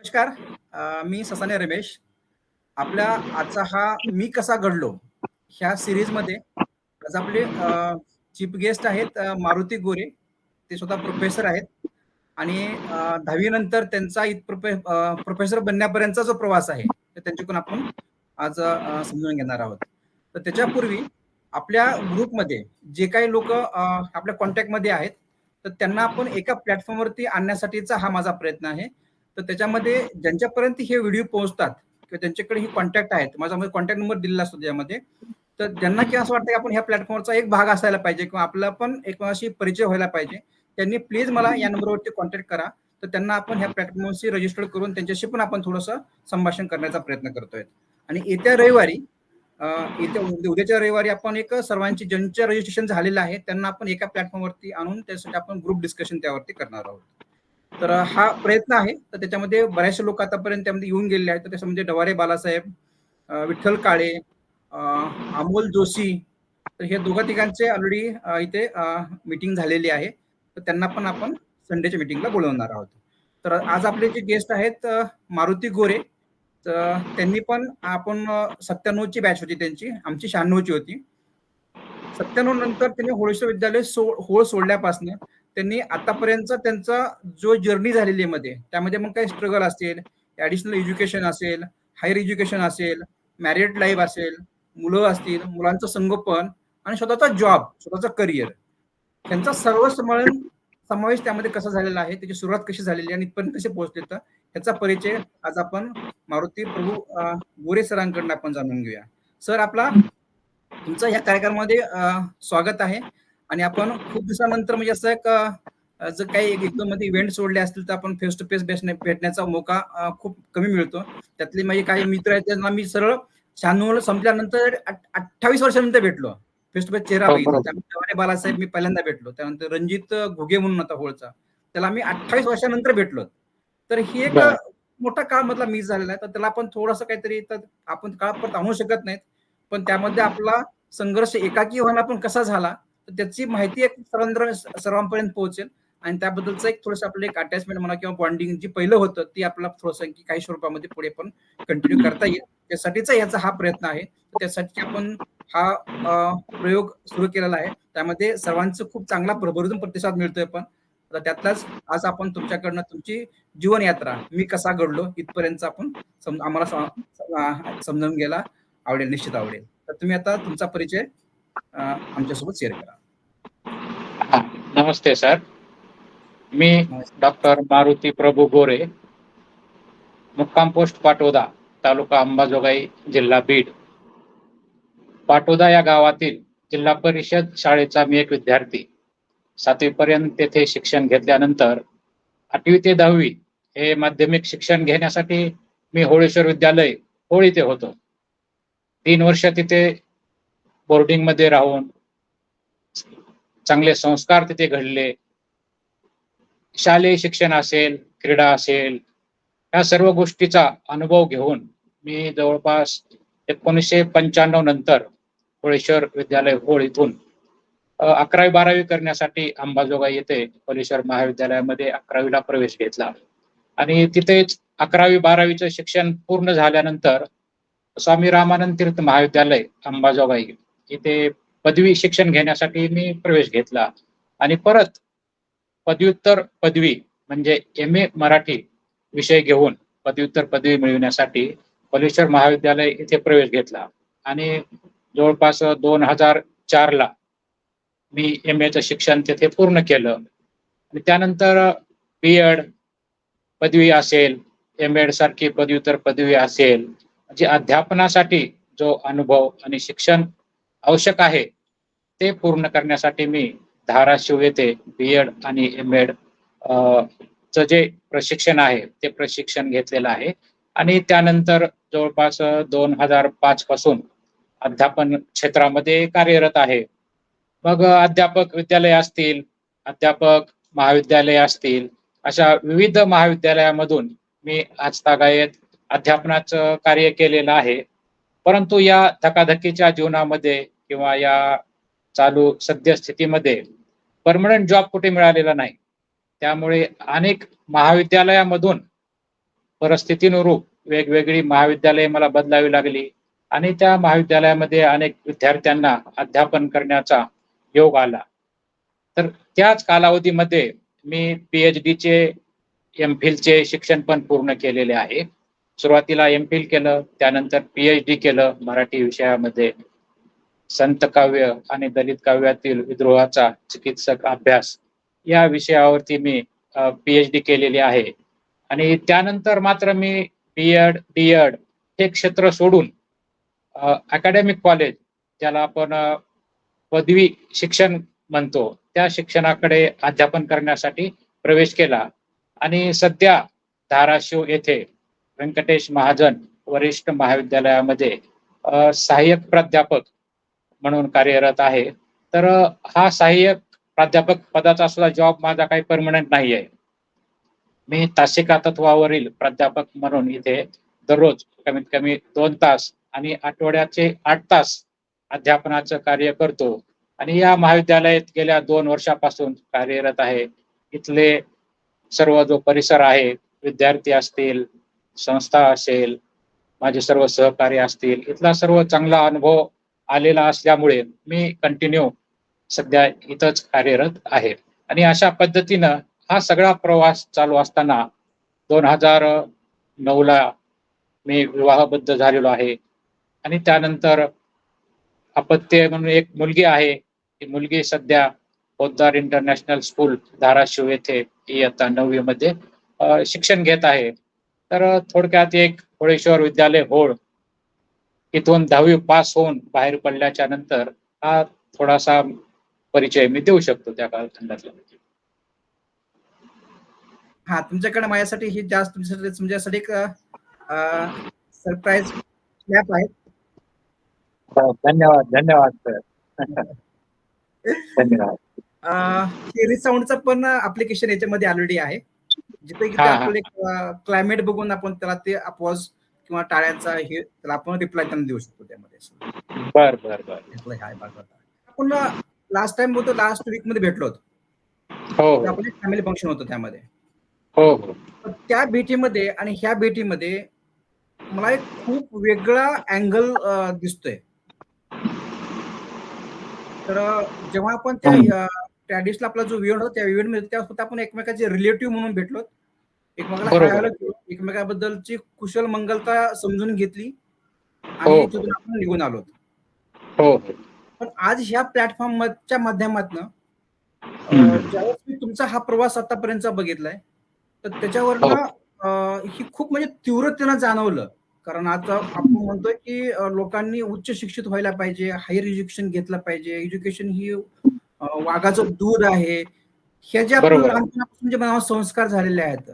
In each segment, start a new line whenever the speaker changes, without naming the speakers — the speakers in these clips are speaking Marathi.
नमस्कार. मी ससाने रमेश. आपल्या आजचा हा मी कसा घडलो ह्या सिरीजमध्ये आज आपले चीफ गेस्ट आहेत मारुती गोरे. ते स्वतः प्रोफेसर आहेत आणि 10वी नंतर त्यांचा प्रोफेसर बनण्यापर्यंतचा जो प्रवास आहे तर त्यांच्याकडून आपण आज समजून घेणार आहोत. तर त्याच्यापूर्वी आपल्या ग्रुपमध्ये जे काही लोक आपल्या कॉन्टॅक्टमध्ये आहेत तर त्यांना आपण एका प्लॅटफॉर्मवरती आणण्यासाठीचा हा माझा प्रयत्न आहे. तर त्याच्यामध्ये ज्यांच्यापर्यंत हे व्हिडिओ पोहोचतात किंवा त्यांच्याकडे ही कॉन्टॅक्ट आहेत, माझा कॉन्टॅक्ट नंबर दिलेला असतो त्यामध्ये, तर त्यांना की असं वाटतं की आपण ह्या प्लॅटफॉर्मचा एक भाग असायला पाहिजे किंवा आपला पण एकमेकांशी परिचय व्हायला पाहिजे. त्यांनी प्लीज मला या नंबरवरती कॉन्टॅक्ट करा. तर त्यांना आपण ह्या प्लॅटफॉर्मशी रजिस्टर करून त्यांच्याशी पण आपण थोडंसं संभाषण करण्याचा प्रयत्न करतोय. आणि येत्या रविवारी उद्याच्या रविवारी आपण एक सर्वांची ज्यांचं रजिस्ट्रेशन झालेलं आहे त्यांना आपण एका प्लॅटफॉर्मवरती आणून त्यासाठी आपण ग्रुप डिस्कशन त्यावरती करणार आहोत. तर हा प्रयत्न आहे. तर त्याच्यामध्ये बरेचसे लोक आतापर्यंत त्यामध्ये येऊन गेलेले आहेत. तर त्याच्यामध्ये डवारे बालासाहेब, विठ्ठल काळे, अमोल जोशी, तर हे दोघा तिघांचे ऑलरेडी इथे मीटिंग झालेली आहे. तर त्यांना पण आपण संडेच्या मीटिंगला बोलवणार आहोत. तर आज आपले जे गेस्ट आहेत मारुती गोरे, तर त्यांनी पण आपण 97ची बॅच होती त्यांची, आमची 96ची होती. 97 नंतर त्यांनी होळ विश्वविद्यालय होळ सोडल्यापासून त्यांनी आतापर्यंतचा त्यांचा जो जर्नी झालेली आहे मध्ये त्यामध्ये मग काही स्ट्रगल असेल, ऍडिशनल एज्युकेशन असेल, हायर एज्युकेशन असेल, मॅरिड लाईफ असेल, मुलं असतील, मुलांचं संगोपन आणि स्वतःचा जॉब, स्वतःचा करिअर, ह्यांचा सर्व समावेश त्यामध्ये कसा झालेला आहे, त्याची सुरुवात कशी झालेली आहे आणि इथपर्यंत कसे पोहोचले, तर ह्याचा परिचय आज आपण मारुती प्रभू गोरे सरांकडून आपण जाणून घेऊया. सर, आपला तुमचं ह्या कार्यक्रमामध्ये स्वागत आहे. आणि आपण खूप दिवसानंतर म्हणजे असं एक जर काही एकदम मध्ये इव्हेंट सोडले असतील तर आपण फेस टू फेस भेटण्याचा मौका खूप कमी मिळतो. त्यातले माझे काही मित्र आहेत त्यांना मी सरळ 96 संपल्यानंतर 28 वर्षानंतर भेटलो. फेस टू फेस चेहरा बघितला. त्यामुळे बालासाहेब मी पहिल्यांदा भेटलो. त्यानंतर रणजित घुगे म्हणून होता होळचा, त्याला आम्ही 28 वर्षानंतर भेटलो. तर ही एक मोठा काळ मधला मिस झालेला आहे. तर त्याला आपण थोडंसं काहीतरी तर आपण काळ परत आणू शकत नाहीत, पण त्यामध्ये आपला संघर्ष एकाकी होणं पण कसा झाला तर त्याची माहिती एक सर्वांपर्यंत पोहोचेल आणि त्याबद्दलचं एक थोडंसं आपलं एक अटॅचमेंट म्हणा किंवा बॉन्डिंग जी पहिलं होतं ती आपला थोडंसं की काही स्वरूपामध्ये पुढे पण कंटिन्यू करता येईल, त्यासाठीचा याचा हा प्रयत्न आहे. तर त्यासाठी आपण हा प्रयोग सुरू केलेला आहे. त्यामध्ये सर्वांचं खूप चांगला भरभरून प्रतिसाद मिळतोय. पण त्यातलाच आज आपण तुमच्याकडनं तुमची जीवनयात्रा मी कसा घडलो इथपर्यंत आपण आम्हाला समजावून घ्यायला आवडेल, निश्चित आवडेल. तर तुम्ही आता तुमचा परिचय आमच्यासोबत शेअर करा.
नमस्ते सर, मी डॉक्टर मारुती प्रभू गोरे, मुक्काम पोस्ट पाटोदा, तालुका अंबाजोगाई, जिल्हा बीड. पाटोदा या गावातील जिल्हा परिषद शाळेचा मी एक विद्यार्थी. 7वी पर्यंत तेथे शिक्षण घेतल्यानंतर 8वी ते 10वी हे माध्यमिक शिक्षण घेण्यासाठी मी होळेश्वर विद्यालय होळ इथे होतो. 3 वर्ष तिथे बोर्डिंग मध्ये राहून चांगले संस्कार तिथे घडले. शालेय शिक्षण असेल, क्रीडा असेल, या सर्व गोष्टीचा अनुभव घेऊन मी जवळपास 1995 नंतर होळेश्वर विद्यालय होळ इथून 11वी-12वी करण्यासाठी अंबाजोगाई येथे होळेश्वर महाविद्यालयामध्ये 11वीला प्रवेश घेतला. आणि तिथेच 11वी-12वीचं शिक्षण पूर्ण झाल्यानंतर स्वामी रामानंद तीर्थ महाविद्यालय अंबाजोगाई इथे पदवी शिक्षण घेण्यासाठी मी प्रवेश घेतला. आणि परत पदव्युत्तर पदवी म्हणजे MA मराठी विषय घेऊन पदव्युत्तर पदवी मिळवण्यासाठी होळेश्वर महाविद्यालय इथे प्रवेश घेतला. आणि जवळपास 2004ला मी MAचं शिक्षण तिथे पूर्ण केलं. आणि त्यानंतर BEd पदवी असेल, MAd सारखी पदव्युत्तर पदवी असेल, म्हणजे अध्यापनासाठी जो अनुभव आणि शिक्षण आवश्यक आहे ते पूर्ण करण्यासाठी मी धाराशिव येथे BEd आणि MAd चं जे प्रशिक्षण आहे ते प्रशिक्षण घेतलेलं आहे. आणि त्यानंतर जवळपास 2005 पासून अध्यापन क्षेत्रामध्ये कार्यरत आहे. मग अध्यापक विद्यालय असतील, अध्यापक महाविद्यालय असतील, अशा विविध महाविद्यालयामधून मी आजतागायत अध्यापनाचं कार्य केलेलं आहे. परंतु या धकाधकीच्या जीवनामध्ये किंवा या चालू सद्यस्थितीमध्ये परमनंट जॉब कुठे मिळालेला नाही. त्यामुळे अनेक महाविद्यालयामधून परिस्थितीनुरूप वेगवेगळी महाविद्यालये मला बदलावी लागली आणि त्या महाविद्यालयामध्ये अनेक विद्यार्थ्यांना अध्यापन करण्याचा योग आला. तर त्याच कालावधीमध्ये मी PhDचे MPhilचे शिक्षण पण पूर्ण केलेले आहे. सुरुवातीला MPhil केलं, त्यानंतर PhD केलं मराठी विषयामध्ये. संत काव्य आणि दलित काव्यातील विद्रोहाचा चिकित्सक अभ्यास या विषयावरती मी PhD केलेली आहे. आणि त्यानंतर मात्र मी B.Ed, D.Ed हे क्षेत्र सोडून अकॅडमिक कॉलेज, ज्याला आपण पदवी शिक्षण म्हणतो, त्या शिक्षणाकडे अध्यापन करण्यासाठी प्रवेश केला आणि सध्या धाराशिव येथे व्यंकटेश महाजन वरिष्ठ महाविद्यालयामध्ये सहाय्यक प्राध्यापक म्हणून कार्यरत आहे. तर हा सहाय्यक प्राध्यापक पदाचा सुद्धा जॉब माझा काही परमनंट नाही आहे. मी तासिका तत्वावरील प्राध्यापक म्हणून इथे दररोज कमीत कमी 2 तास आणि आठवड्याचे 8 तास अध्यापनाचं कार्य करतो आणि या महाविद्यालयात गेल्या 2 वर्षापासून कार्यरत आहे. इथले सर्व जो परिसर आहे, विद्यार्थी असतील, संस्था असेल, माझे सर्व सहकारी असतील, इथला सर्व चांगला अनुभव आलेला असल्यामुळे मी कंटिन्यू सध्या इथंच कार्यरत आहे. आणि अशा पद्धतीनं हा सगळा प्रवास चालू असताना 2009ला मी विवाहबद्ध झालेलो आहे आणि त्यानंतर अपत्य म्हणून एक मुलगी आहे. ती मुलगी सध्या पोद्दार इंटरनॅशनल स्कूल धाराशिव येथे इयत्ता 9वी मध्ये शिक्षण घेत आहे. तर थोडक्यात एक होळेश्वर विद्यालय होळ इथून 10वी पास होऊन बाहेर पडल्याच्या नंतर हा थोडासा परिचय मी देऊ शकतो त्या कालखंडातला.
हा, तुमच्याकडे माझ्यासाठी ही जास्त तुमच्यासाठी एक सरप्राईज स्नॅप आहे.
धन्यवाद धन्यवाद सर. धन्यवाद.
सिरीज साऊंडचं पण ऍप्लिकेशन याच्यामध्ये ऑलरेडी आहे, जिथे की आपलं क्लायमेट बघून आपण त्याला ते अपॉज किंवा टाळ्यांचा हे त्याला आपण रिप्लाय त्यांना देऊ शकतो त्यामध्ये.
बर बर बर.
आपण लास्ट टाइम होतो, लास्ट वीक मध्ये भेटलो होतो.
हो,
आपलं फॅमिली फंक्शन होतं त्यामध्ये.
हो हो.
त्या भेटीमध्ये आणि ह्या भेटीमध्ये मला एक खूप वेगळा अँगल दिसतोय. तर जेव्हा आपण त्या दिवशीला आपला जो इव्हेंट होता, त्या इव्हेंट मध्ये त्या आपण एकमेकाचे रिलेटिव्ह म्हणून भेटलो, एकमेकाला एकमेकाबद्दलची कुशल मंगलता समजून घेतली आणि तिथून आपण निघून आलो. पण आज ह्या प्लॅटफॉर्मच्या माध्यमातून ज्यावेळेस मी तुमचा हा प्रवास आतापर्यंत बघितलाय, तर त्याच्यावरनं ही खूप म्हणजे तीव्रतेनं जाणवलं. कारण आता आपण म्हणतोय की लोकांनी उच्च शिक्षित व्हायला पाहिजे, हायर एज्युकेशन घेतलं पाहिजे. एज्युकेशन ही वाघाचं दूध आहे, ह्या ज्या आपण लहानपणापासून जे मनावर संस्कार झालेले आहेत.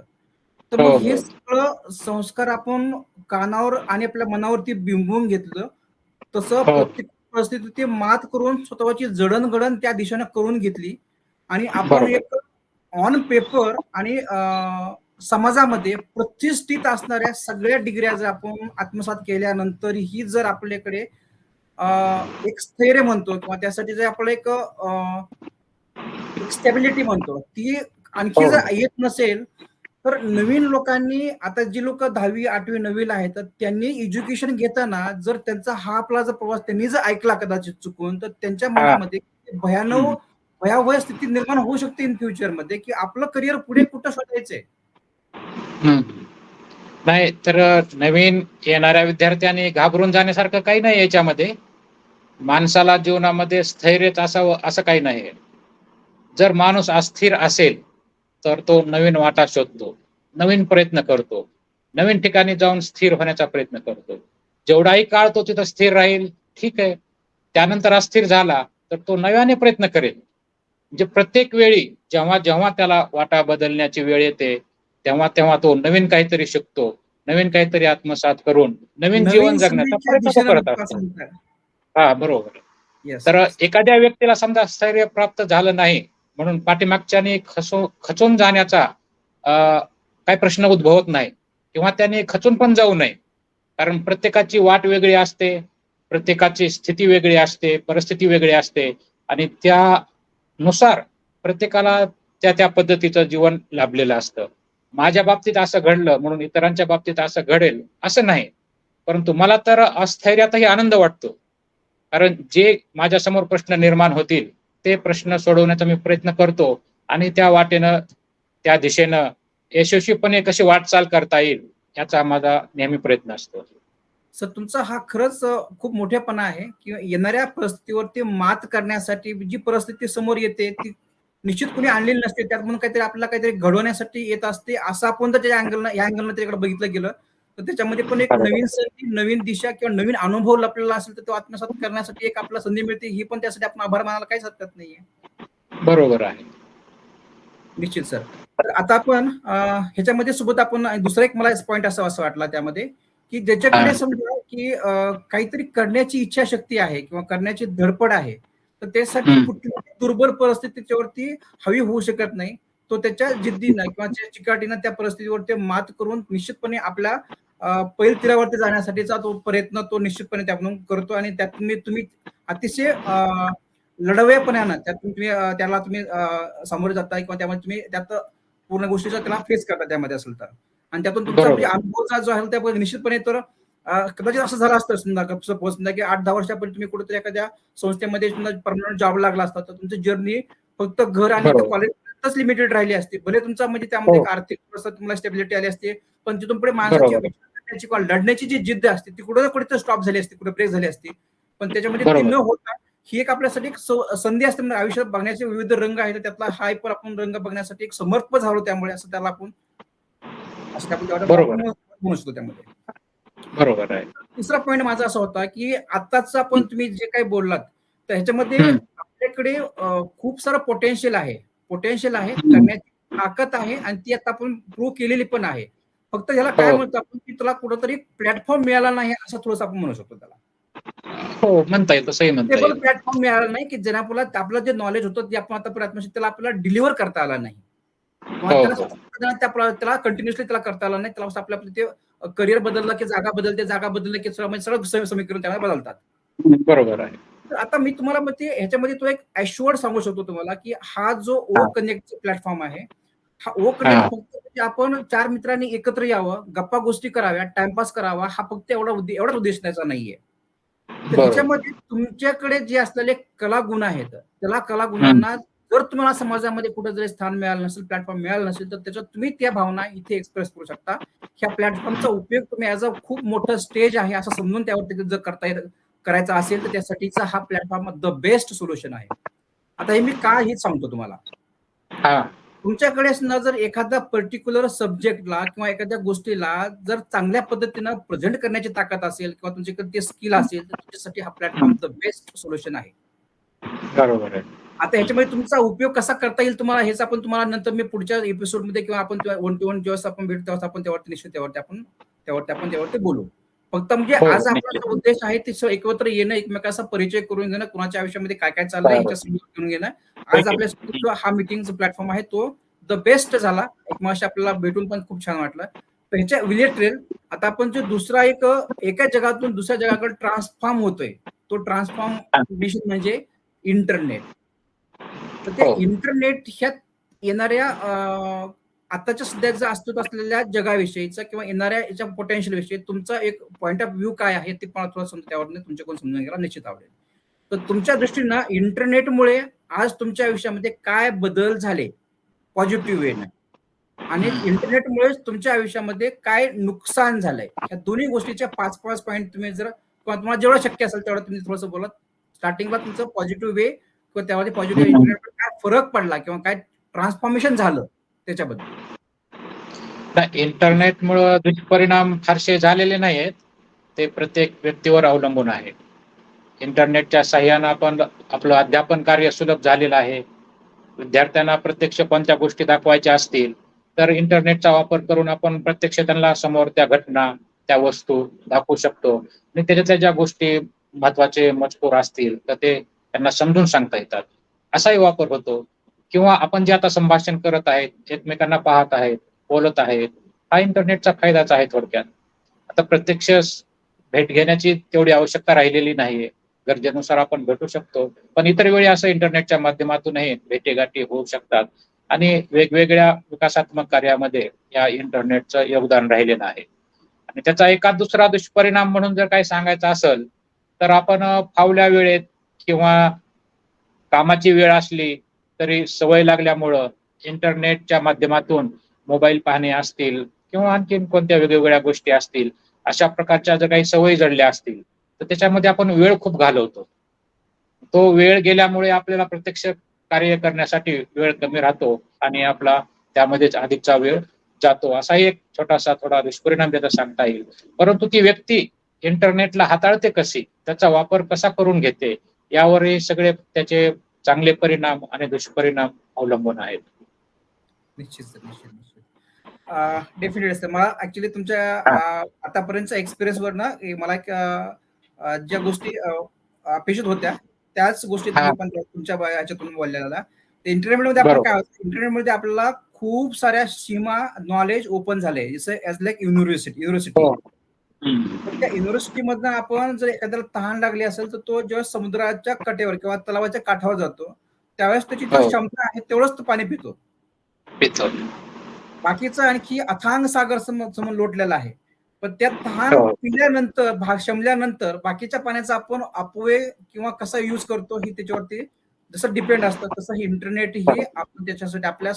तर मग हे सगळं संस्कार आपण कानावर आणि आपल्या मनावरती बिंबवून घेतलं. तसं प्रत्येक परिस्थितीत मात करून स्वतःची जडणघडण त्या दिशेनं करून घेतली आणि आपण एक ऑन पेपर आणि समाजामध्ये प्रतिष्ठित असणाऱ्या सगळ्या डिग्र्या जर आपण आत्मसात केल्यानंतर ही जर आपल्याकडे एक स्थैर्य म्हणतो किंवा त्यासाठी जर आपलं एक स्टॅबिलिटी म्हणतो, ती आणखी जर येत नसेल, तर नवीन लोकांनी, आता जी लोक 10वी 8वी 9वीला आहेत, तर त्यांनी एज्युकेशन घेताना जर त्यांचा हा आपला जर प्रवास त्यांनी जर ऐकला कदाचित चुकून, तर त्यांच्या मनामध्ये भयावह स्थिती निर्माण होऊ शकते इन फ्युचर मध्ये, की आपलं करिअर पुढे कुठं शोधायचंय.
नाही तर नवीन येणाऱ्या विद्यार्थ्यांनी घाबरून जाण्यासारखं काही नाही याच्यामध्ये. माणसाला जीवनामध्ये स्थैर्यच असावं असं काही नाही. जर माणूस अस्थिर असेल तर तो नवीन वाटा शोधतो, नवीन प्रयत्न करतो, नवीन ठिकाणी जाऊन स्थिर होण्याचा प्रयत्न करतो. जेवढाही काळ तो तिथं स्थिर राहील ठीक आहे, त्यानंतर अस्थिर झाला तर तो नव्याने प्रयत्न करेल. म्हणजे प्रत्येक वेळी जेव्हा जेव्हा त्याला वाटा बदलण्याची वेळ येते तेव्हा तेव्हा तो नवीन काहीतरी शिकतो, नवीन काहीतरी आत्मसात करून नवीन जीवन जगण्याचा प्रयत्न करत असतो. हा बरोबर. तर एखाद्या व्यक्तीला समजा स्थैर्य प्राप्त झालं नाही म्हणून पाठीमागच्याने खचून जाण्याचा काही प्रश्न उद्भवत नाही किंवा त्याने खचून पण जाऊ नये. कारण प्रत्येकाची वाट वेगळी असते, प्रत्येकाची स्थिती वेगळी असते, परिस्थिती वेगळी असते आणि त्यानुसार प्रत्येकाला त्या त्या पद्धतीचं जीवन लाभलेलं असतं. माझ्या बाबतीत असं घडलं म्हणून इतरांच्या बाबतीत असं घडेल असं नाही. परंतु मला तर अस्थिर्यातही आनंद वाटतो, कारण जे माझ्या समोर प्रश्न निर्माण होतील ते प्रश्न सोडवण्याचा मी प्रयत्न करतो आणि त्या वाटेनं त्या दिशेनं यशस्वीपणे कशी वाटचाल करता येईल याचा माझा नेहमी प्रयत्न असतो.
सर तुमचा हा खरंच खूप मोठेपणा आहे की येणाऱ्या परिस्थितीवरती मात करण्यासाठी जी परिस्थिती समोर येते ती निश्चित कोणी आणलेली नसते, त्यात म्हणून काहीतरी आपल्याला काहीतरी घडवण्यासाठी येत असते, असं आपण जर त्या अँगलनं या अँगलनं त्याच्याकडे बघितलं गेलं तर त्याच्यामध्ये पण एक नवीन संधी, नवीन दिशा किंवा नवीन अनुभव आपल्याला असेल तर तो आत्मसात करण्यासाठी एक आपला संधी मिळते, ही पण त्यासाठी आपण आभार मानायला काहीच हरकत नाहीये.
बरोबर आहे.
निश्चित सर. तर आता आपण ह्याच्यामध्ये सोबत आपण दुसरा एक मला पॉईंट असं वाटला त्यामध्ये की ज्याच्याकडे समजा की काहीतरी करण्याची इच्छाशक्ती आहे किंवा करण्याची धडपड आहे, तर त्यासाठी कुठलीही दुर्बल परिस्थिती त्याच्यावरती हवी होऊ शकत नाही. तो त्याच्या जिद्दीनं किंवा त्या चिकाटीनं त्या परिस्थितीवरती मात करून निश्चितपणे आपल्या पैलतीरावरती जाण्यासाठीचा तो प्रयत्न तो निश्चितपणे त्यातून करतो आणि त्यात तुम्ही अतिशय लढवेपणानं त्यातून तुम्ही त्याला तुम्ही सामोरे जाता किंवा त्यामध्ये तुम्ही त्यात पूर्ण गोष्टीचा त्याला फेस करता त्यामध्ये असेल तर, आणि त्यातून तुमचा म्हणजे अनुभवचा जो आहे त्या निश्चितपणे तर कदाचित असं झालं असतं सपोज की 8-10 वर्षापूर्वी तुम्ही कुठेतरी एखाद्या संस्थेमध्ये परमनंट जॉब लागला असता तर तुमची जर्नी फक्त घर आणि कॉलेजच लिमिटेड राहिली असते. भले तुमचा म्हणजे त्यामध्ये आर्थिक तुम्हाला स्टेबिलिटी आली असते, पण तिथून पुढे माणसाची विचार करण्याची लढण्याची जी जिद्द असते ती कुठे ना कुठे स्टॉप झाली असते, कुठे ब्रेक झाली असते. पण त्याच्यामध्ये ती न होता ही एक आपल्यासाठी एक संधी असते, म्हणजे आयुष्यात बघण्याचे विविध रंग आहेत, त्यातला हा पण आपण रंग बघण्यासाठी एक समर्थ झालो, त्यामुळे असं त्याला आपण म्हणू शकतो त्यामध्ये.
बरोबर आहे.
तिसरा पॉईंट माझा असा होता की आताचा पण तुम्ही जे काही बोललात तर ह्याच्यामध्ये आपल्याकडे खूप सारं पोटेन्शियल आहे करण्याची ताकद आहे आणि ती आता आपण प्रूव्ह केलेली पण आहे. फक्त ह्याला काय म्हणतो आपण की तुला कुठंतरी प्लॅटफॉर्म मिळाला नाही असं थोडंसं आपण म्हणू शकतो त्याला.
हो म्हणता येईल, तसंही म्हणता येईल.
प्लॅटफॉर्म मिळाला नाही की ज्याला आपलं जे नॉलेज होतं ते आपण आतापर्यंत त्याला आपल्याला डिलिव्हर करता आला नाही, त्याला कंटिन्युअसली त्याला करता आला नाही. त्याला आपलं ते करिअर बदललं की जागा बदललं की सगळं समीकरण त्याला बदलतात.
बरोबर आहे.
तर आता मी तुम्हाला मग ते ह्याच्यामध्ये तो एक ॲश्युअर्ड सांगू शकतो तुम्हाला की हा जो ओ कनेक्ट प्लॅटफॉर्म आहे, हा ओ कनेक्ट फक्त आपण 4 मित्रांनी एकत्र यावं, गप्पा गोष्टी कराव्या, टाइमपास करावा, हा फक्त एवढाच उद्देश त्याचा नाहीये. तर ह्याच्यामध्ये तुमच्याकडे जे असलेले कलागुण आहेत, त्याला कलागुणांना जर तुम्हाला समाजामध्ये कुठे जरी स्थान मिळालं नसेल, प्लॅटफॉर्म मिळालं नसेल, तर त्याच्यात तुम्ही त्या भावना इथे एक्सप्रेस करू शकता. ह्या प्लॅटफॉर्मचा उपयोग तुम्ही ॲज अ खूप मोठं स्टेज आहे असं समजून त्यावरती जर करायचा असेल तर त्यासाठीचा हा प्लॅटफॉर्म द बेस्ट सोल्युशन आहे. आता हे मी का हेच सांगतो तुम्हाला. तुमच्याकडे जर एखादा पर्टिक्युलर सब्जेक्टला किंवा एखाद्या गोष्टीला जर चांगल्या पद्धतीनं प्रेझेंट करण्याची ताकद असेल किंवा तुमच्याकडे ते स्किल असेल तर तुमच्यासाठी हा प्लॅटफॉर्म द बेस्ट सोल्युशन आहे.
बरोबर आहे.
आता ह्याच्यामध्ये तुमचा उपयोग कसा करता येईल तुम्हाला हेच आपण तुम्हाला नंतर मी पुढच्या एपिसोडमध्ये किंवा आपण 1-to-1 जेव्हा आपण भेटतो तेव्हा आपण त्यावरती निश्चित त्यावरती बोलू. फक्त म्हणजे आज आपला उद्देश आहे ते एकत्र येणं, एकमेकांचा परिचय करून घेणं, कुणाच्या आयुष्यामध्ये काय काय चाललंय ह्याच्या समजून घेऊन घेणं. आज आपल्या हा मीटिंगचा प्लॅटफॉर्म आहे तो द बेस्ट झाला. एकमेकांशी आपल्याला भेटून पण खूप छान वाटलं. तर ह्याच्या रिलेटेड आता आपण जो दुसरा एका जगातून दुसऱ्या जगाकडे ट्रान्सफॉर्म होतोय, तो ट्रान्सफॉर्मेशन म्हणजे इंटरनेट. तर ते इंटरनेट ह्यात येणाऱ्या आताच्या सध्याचं अस्तित्व असलेल्या जगाविषयीचा किंवा येणाऱ्या याच्या पोटेन्शियल विषयी तुमचा एक पॉइंट ऑफ व्ह्यू काय आहे ते मला थोडं त्यावरून तुमच्याकडून समजून घ्यायला निश्चित आवडेल. तर तुमच्या दृष्टीनं इंटरनेटमुळे आज तुमच्या आयुष्यामध्ये काय बदल झाले पॉझिटिव्ह वेने आणि इंटरनेटमुळे तुमच्या आयुष्यामध्ये काय नुकसान झालंय, ह्या दोन्ही गोष्टीच्या 5-5 पॉईंट तुम्ही जर किंवा तुम्हाला जेवढं शक्य असेल तेवढं तुम्ही थोडंसं बोलत. स्टार्टिंगला तुमचं पॉझिटिव्ह वे किंवा त्यामध्ये पॉझिटिव्ह इंटरनेटवर काय फरक पडला किंवा काय ट्रान्सफॉर्मेशन झालं त्याच्याबद्दल.
इंटरनेटमुळे दुष्परिणाम फारसे झालेले नाहीत, ते प्रत्येक व्यक्तीवर अवलंबून आहे. इंटरनेटच्या साह्यानं आपण आपलं अध्यापन कार्य सुलभ झालेलं आहे. विद्यार्थ्यांना प्रत्यक्ष कोणत्या गोष्टी दाखवायच्या असतील तर इंटरनेटचा वापर करून आपण प्रत्यक्ष त्यांना समोर त्या घटना, त्या वस्तू दाखवू शकतो आणि त्याच्यातल्या ज्या गोष्टी महत्वाचे मजकूर असतील तर ते त्यांना समजून सांगता येतात, असाही वापर होतो. किंवा आपण जे आता संभाषण करत आहेत, एकमेकांना पाहत आहेत, बोलत आहेत, हा इंटरनेटचा फायदाच आहे थोडक्यात. आता प्रत्यक्ष भेट घेण्याची तेवढी आवश्यकता राहिलेली नाहीये. गरजेनुसार आपण भेटू शकतो, पण इतर वेळी असं इंटरनेटच्या माध्यमातूनही भेटीगाठी होऊ शकतात. आणि वेगवेगळ्या विकासात्मक कार्यामध्ये या इंटरनेटचं योगदान राहिलेलं आहे. आणि त्याचा एखाद दुसरा दुष्परिणाम म्हणून जर काही सांगायचं असेल तर आपण फावल्या वेळेत किंवा कामाची वेळ असली तरी सवय लागल्यामुळं इंटरनेटच्या माध्यमातून मोबाईल पाहणे असतील किंवा आणखीन कोणत्या वेगवेगळ्या गोष्टी असतील, अशा प्रकारच्या जर काही सवयी जडल्या असतील तर त्याच्यामध्ये आपण वेळ खूप घालवतो. तो वेळ गेल्यामुळे आपल्याला प्रत्यक्ष कार्य करण्यासाठी वेळ कमी राहतो आणि आपला त्यामध्येच अधिकचा वेळ जातो. असा एक छोटासा थोडा दुष्परिणाम त्याचा सांगता येईल. परंतु ती व्यक्ती इंटरनेटला हाताळते कशी, त्याचा वापर कसा करून घेते, यावर हे सगळे त्याचे चांगले परिणाम आणि दुष्परिणाम अवलंबून आहेत.
निश्चित सर, निश्चित निश्चित डेफिनेटली सर. मला ऍक्च्युली तुमच्या आतापर्यंतच्या एक्सपिरियन्स वर ना मला ज्या गोष्टी अपेक्षित होत्या त्याच गोष्टी तुम्ही पण तुमच्या याच्यातून बोललेला. इंटरनेटमध्ये आपल्याला काय होतं, इंटरनेटमध्ये आपल्याला खूप साऱ्या सीमा नॉलेज ओपन झाले, जसं ॲज लाईक युनिव्हर्सिटी. त्या युनिव्हर्सिटी मधनं आपण जर एखाद्याला तहान लागली असेल तर तो जेव्हा समुद्राच्या काठावर किंवा तलावाच्या काठावर जातो त्यावेळेस त्याची जी क्षमता आहे तेवढंच तो पाणी पितो. बाकीचं आणखी अथांग सागर समोर लोटलेला आहे. पण त्या तहान पिल्यानंतर शमल्यानंतर बाकीच्या पाण्याचा आपण अपव्यय किंवा कसा यूज करतो ही त्याच्यावरती जसं डिपेंड असतं. तसं हे इंटरनेट ही आपण त्याच्यासाठी आपल्या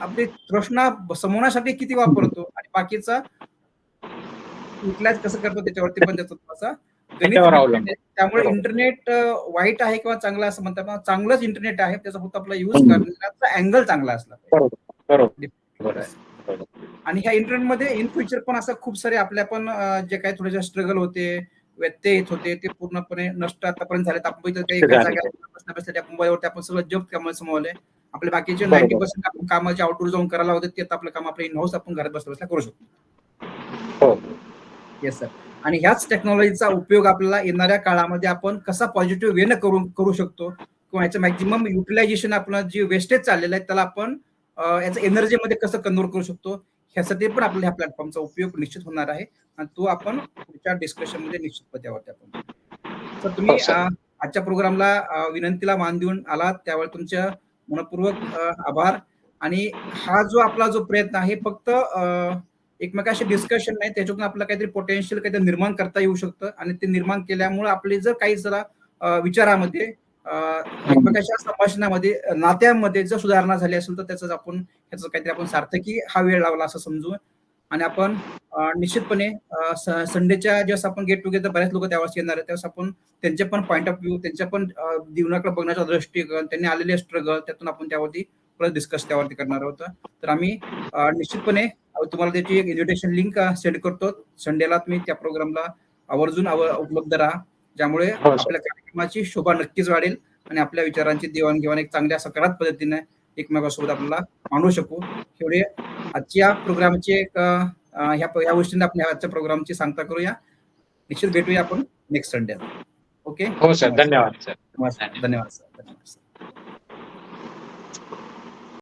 आपली तृष्णा समवण्यासाठी किती वापरतो आणि बाकीचा युटिलाइज कसं करतो त्याच्यावरती पण त्याचा थोडासा गणित. त्यामुळे इंटरनेट वाईट आहे किंवा चांगला असं म्हणतात, चांगलंच इंटरनेट आहे, त्याचा फक्त आपला युज करण्याचा अँगल चांगला असला आणि ह्या इंटरनेटमध्ये इन फ्युचर पण असं खूप सारे आपल्या पण जे काही थोडेसे स्ट्रगल होते, व्यत्यय येत होते, ते पूर्णपणे नष्ट आतापर्यंत झालेत. आपण काही एका जागेवर बसल्यावरती मोबाईलवरती आपण सगळं जग त्यामुळे समोरले आपले बाकीचे 90% आपण कामाचे आउटडोर जाऊन करायला होते ते आता आपलं काम आपलं इन हाऊस आपण घरात बसल्या बसल्या करू शकतो. Yes sir. आणि ह्याच टेक्नॉलॉजीचा उपयोग आपल्याला येणाऱ्या काळामध्ये आपण कसा पॉझिटिव्ह वेनं करू शकतो किंवा याचं मॅक्झिमम युटिलायझेशन आपलं जे वेस्टेज चाललेलं आहे त्याला आपण याचं एनर्जीमध्ये कसं कन्व्हर्ट करू शकतो ह्यासाठी पण आपल्या ह्या प्लॅटफॉर्मचा उपयोग निश्चित होणार आहे आणि तो आपण पुढच्या डिस्कशनमध्ये निश्चित त्यावरती आपण. सर तुम्ही आजच्या प्रोग्रामला विनंतीला मान देऊन आलात त्यावेळी तुमच्या मनपूर्वक आभार. आणि हा जो आपला जो प्रयत्न आहे फक्त एकमेकाशी डिस्कशन नाही, त्याच्यातून आपल्याला काहीतरी पोटेन्शियल काहीतरी निर्माण करता येऊ शकतं आणि ते निर्माण केल्यामुळे आपले जर काही जरा विचारामध्ये एकमेकाच्या संभाषणामध्ये नात्यामध्ये जर सुधारणा झाली असेल तर त्याचं आपण ह्याचं काहीतरी आपण सार्थकी हा वेळ लावला असं समजू. आणि आपण निश्चितपणे संडेच्या ज्यावेळेस आपण गेट टुगेदर बऱ्याच लोक त्यावेळेस येणार आहे त्यावेळेस आपण त्यांचे पण पॉईंट ऑफ व्ह्यू, त्यांच्या पण जीवनाकडे बघण्याचा दृष्टिकोन, त्यांनी आलेले स्ट्रगल त्यातून आपण त्यावरती परत डिस्कस त्यावरती करणार आहोत. तर आम्ही निश्चितपणे तुम्हाला त्याची एक इन्व्हिटेशन लिंक सेंड करतो. संडेला तुम्ही त्या प्रोग्रामला आवर्जून उपलब्ध राहा, ज्यामुळे आपल्या कार्यक्रमाची शोभा नक्कीच वाढेल आणि आपल्या विचारांची देवाणघेवाण एक चांगल्या सकारात्मक पद्धतीने एकमेकांसोबत आपल्याला मांडू शकू. एवढे आजच्या प्रोग्रामची एक ह्या गोष्टींना आपण आजच्या प्रोग्रामची सांगता करूया. निश्चित भेटूया आपण नेक्स्ट संडे. ओके.
हो सर, धन्यवाद सर.
धन्यवाद सर.